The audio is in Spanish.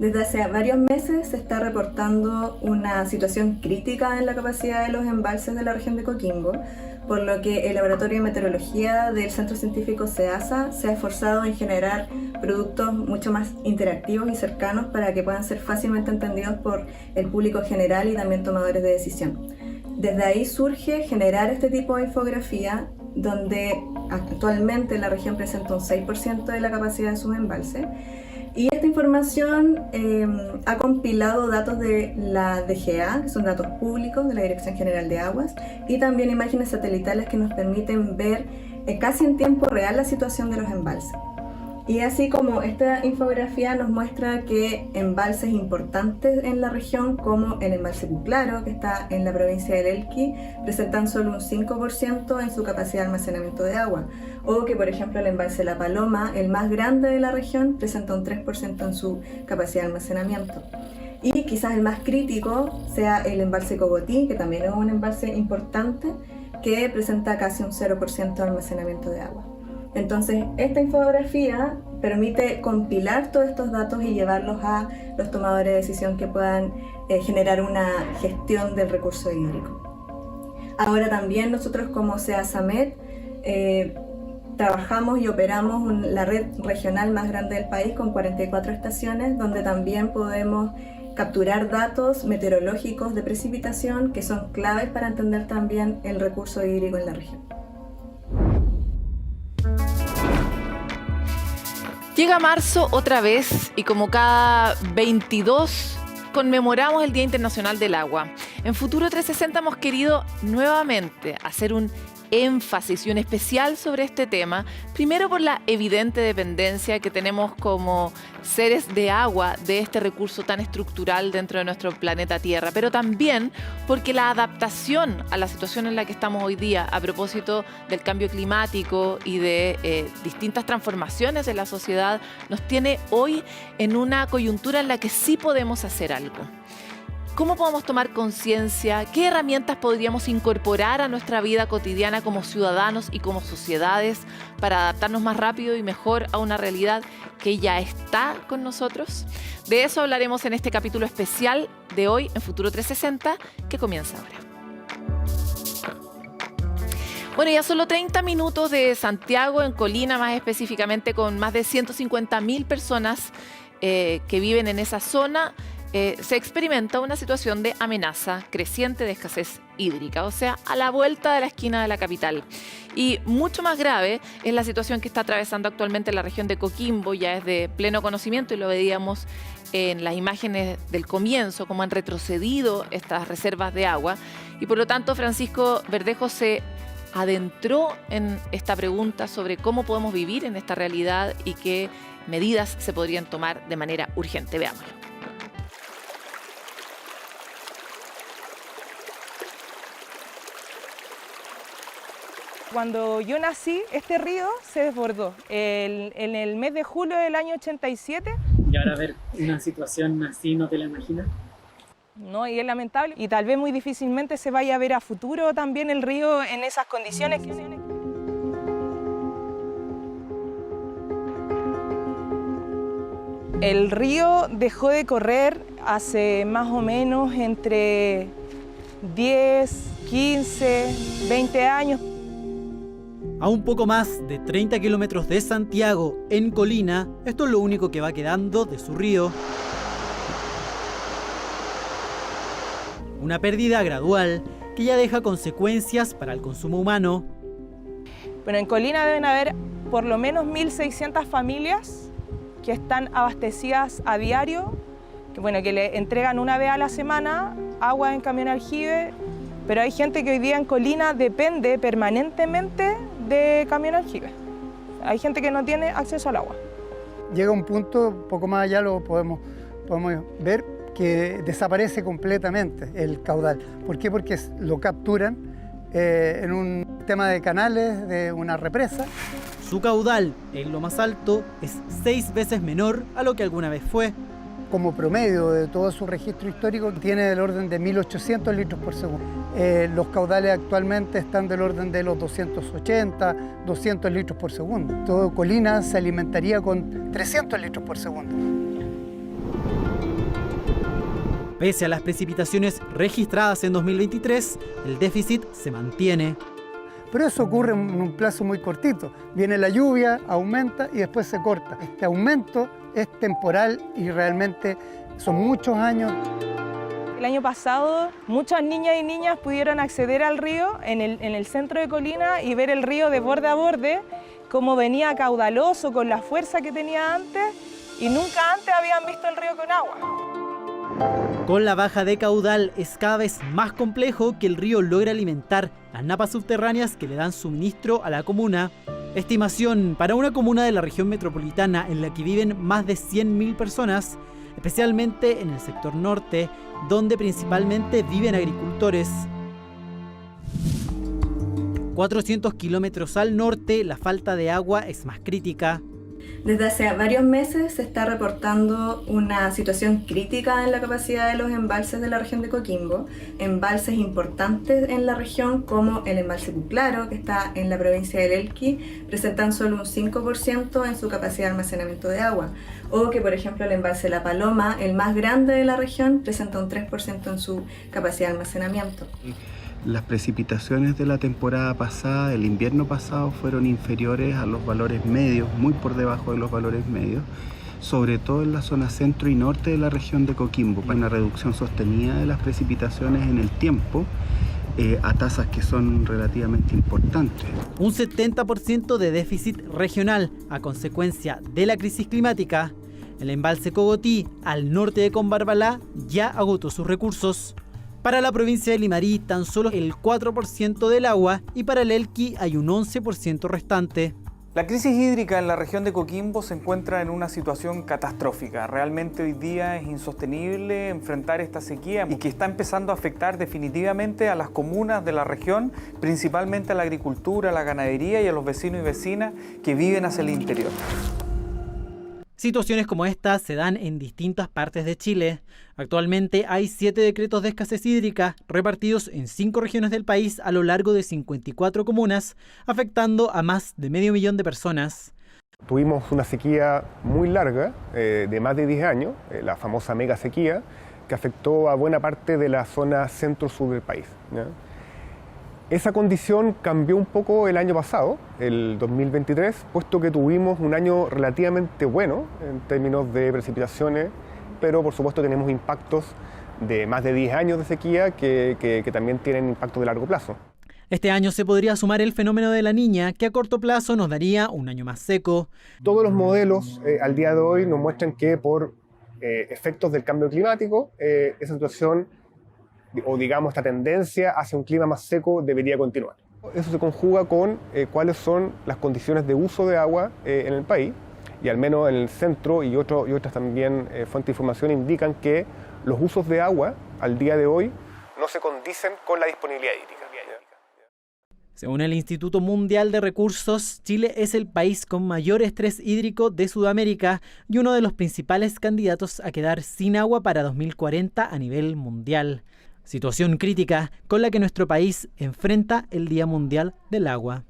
Desde hace varios meses se está reportando una situación crítica en la capacidad de los embalses de la región de Coquimbo, por lo que el Laboratorio de Meteorología del Centro Científico SEASA se ha esforzado en generar productos mucho más interactivos y cercanos para que puedan ser fácilmente entendidos por el público general y también tomadores de decisión. Desde ahí surge generar este tipo de infografía, donde actualmente la región presenta un 6% de la capacidad de sus embalses. Y esta información ha compilado datos de la DGA, que son datos públicos de la Dirección General de Aguas, y también imágenes satelitales que nos permiten ver casi en tiempo real la situación de los embalses. Y así como esta infografía nos muestra que embalses importantes en la región, como el embalse Puclaro, que está en la provincia del Elqui, presentan solo un 5% en su capacidad de almacenamiento de agua, o que por ejemplo el embalse La Paloma, el más grande de la región, presenta un 3% en su capacidad de almacenamiento. Y quizás el más crítico sea el embalse Cogotí, que también es un embalse importante, que presenta casi un 0% de almacenamiento de agua. Entonces, esta infografía permite compilar todos estos datos y llevarlos a los tomadores de decisión que puedan generar una gestión del recurso hídrico. Ahora también nosotros como SEASAMET trabajamos y operamos la red regional más grande del país con 44 estaciones, donde también podemos capturar datos meteorológicos de precipitación que son claves para entender también el recurso hídrico en la región. Llega marzo otra vez y como cada 22 conmemoramos el Día Internacional del Agua. En Futuro 360 hemos querido nuevamente hacer un énfasis y un especial sobre este tema, primero por la evidente dependencia que tenemos como seres de agua de este recurso tan estructural dentro de nuestro planeta Tierra, pero también porque la adaptación a la situación en la que estamos hoy día a propósito del cambio climático y de distintas transformaciones de la sociedad nos tiene hoy en una coyuntura en la que sí podemos hacer algo. ¿Cómo podemos tomar conciencia? ¿Qué herramientas podríamos incorporar a nuestra vida cotidiana como ciudadanos y como sociedades para adaptarnos más rápido y mejor a una realidad que ya está con nosotros? De eso hablaremos en este capítulo especial de hoy en Futuro 360, que comienza ahora. Bueno, ya solo 30 minutos de Santiago, en Colina más específicamente, con más de 150.000 personas que viven en esa zona. Se experimenta una situación de amenaza creciente de escasez hídrica, o sea, a la vuelta de la esquina de la capital. Y mucho más grave es la situación que está atravesando actualmente la región de Coquimbo, ya es de pleno conocimiento y lo veíamos en las imágenes del comienzo, cómo han retrocedido estas reservas de agua. Y por lo tanto, Francisco Verdejo se adentró en esta pregunta sobre cómo podemos vivir en esta realidad y qué medidas se podrían tomar de manera urgente. Veámoslo. Cuando yo nací, este río se desbordó en el mes de julio del año 87. Y ahora ver una situación así, ¿no te la imaginas? No, y es lamentable. Y tal vez muy difícilmente se vaya a ver a futuro también el río en esas condiciones. El río dejó de correr hace más o menos entre 10, 15, 20 años. A un poco más de 30 kilómetros de Santiago, en Colina, esto es lo único que va quedando de su río. Una pérdida gradual que ya deja consecuencias para el consumo humano. Bueno, en Colina deben haber por lo menos 1.600 familias que están abastecidas a diario, que le entregan una vez a la semana agua en camión aljibe, pero hay gente que hoy día en Colina depende permanentemente de camión aljibe. Hay gente que no tiene acceso al agua. Llega un punto, un poco más allá lo podemos ver, que desaparece completamente el caudal. ¿Por qué? Porque lo capturan en un tema de canales, de una represa. Su caudal, en lo más alto, es 6 veces menor a lo que alguna vez fue. Como promedio de todo su registro histórico, tiene del orden de 1.800 litros por segundo. Los caudales actualmente están del orden de los 280, 200 litros por segundo. Todo Colina se alimentaría con 300 litros por segundo. Pese a las precipitaciones registradas en 2023, el déficit se mantiene. Pero eso ocurre en un plazo muy cortito. Viene la lluvia, aumenta y después se corta. Este aumento es temporal y realmente son muchos años. El año pasado muchas niñas y niñas pudieron acceder al río en el centro de Colina y ver el río de borde a borde, cómo venía caudaloso con la fuerza que tenía antes y nunca antes habían visto el río con agua. Con la baja de caudal es cada vez más complejo que el río logre alimentar las napas subterráneas que le dan suministro a la comuna. Estimación para una comuna de la región metropolitana en la que viven más de 100.000 personas, especialmente en el sector norte, donde principalmente viven agricultores. 400 kilómetros al norte, la falta de agua es más crítica. Desde hace varios meses se está reportando una situación crítica en la capacidad de los embalses de la región de Coquimbo. Embalses importantes en la región como el embalse Puclaro, que está en la provincia del Elqui, presentan solo un 5% en su capacidad de almacenamiento de agua. O que, por ejemplo, el embalse La Paloma, el más grande de la región, presenta un 3% en su capacidad de almacenamiento. Las precipitaciones de la temporada pasada, del invierno pasado, fueron inferiores a los valores medios, muy por debajo de los valores medios, sobre todo en la zona centro y norte de la región de Coquimbo. Hay una reducción sostenida de las precipitaciones en el tiempo, a tasas que son relativamente importantes. Un 70% de déficit regional a consecuencia de la crisis climática. El embalse Cogotí, al norte de Combarbalá, ya agotó sus recursos. Para la provincia de Limarí, tan solo el 4% del agua y para el Elqui hay un 11% restante. La crisis hídrica en la región de Coquimbo se encuentra en una situación catastrófica. Realmente hoy día es insostenible enfrentar esta sequía y que está empezando a afectar definitivamente a las comunas de la región, principalmente a la agricultura, a la ganadería y a los vecinos y vecinas que viven hacia el interior. Situaciones como esta se dan en distintas partes de Chile. Actualmente hay 7 decretos de escasez hídrica repartidos en 5 regiones del país a lo largo de 54 comunas, afectando a más de 500.000 de personas. Tuvimos una sequía muy larga, de más de 10 años, la famosa mega sequía, que afectó a buena parte de la zona centro-sur del país, ¿ya? Esa condición cambió un poco el año pasado, el 2023, puesto que tuvimos un año relativamente bueno en términos de precipitaciones, pero por supuesto tenemos impactos de más de 10 años de sequía que también tienen impactos de largo plazo. Este año se podría sumar el fenómeno de la Niña, que a corto plazo nos daría un año más seco. Todos los modelos al día de hoy nos muestran que por efectos del cambio climático, esa situación o digamos esta tendencia hacia un clima más seco debería continuar. Eso se conjuga con cuáles son las condiciones de uso de agua en el país, y al menos en el centro y otras también fuentes de información indican que los usos de agua al día de hoy no se condicen con la disponibilidad hídrica. Según el Instituto Mundial de Recursos, Chile es el país con mayor estrés hídrico de Sudamérica y uno de los principales candidatos a quedar sin agua para 2040 a nivel mundial. Situación crítica con la que nuestro país enfrenta el Día Mundial del Agua.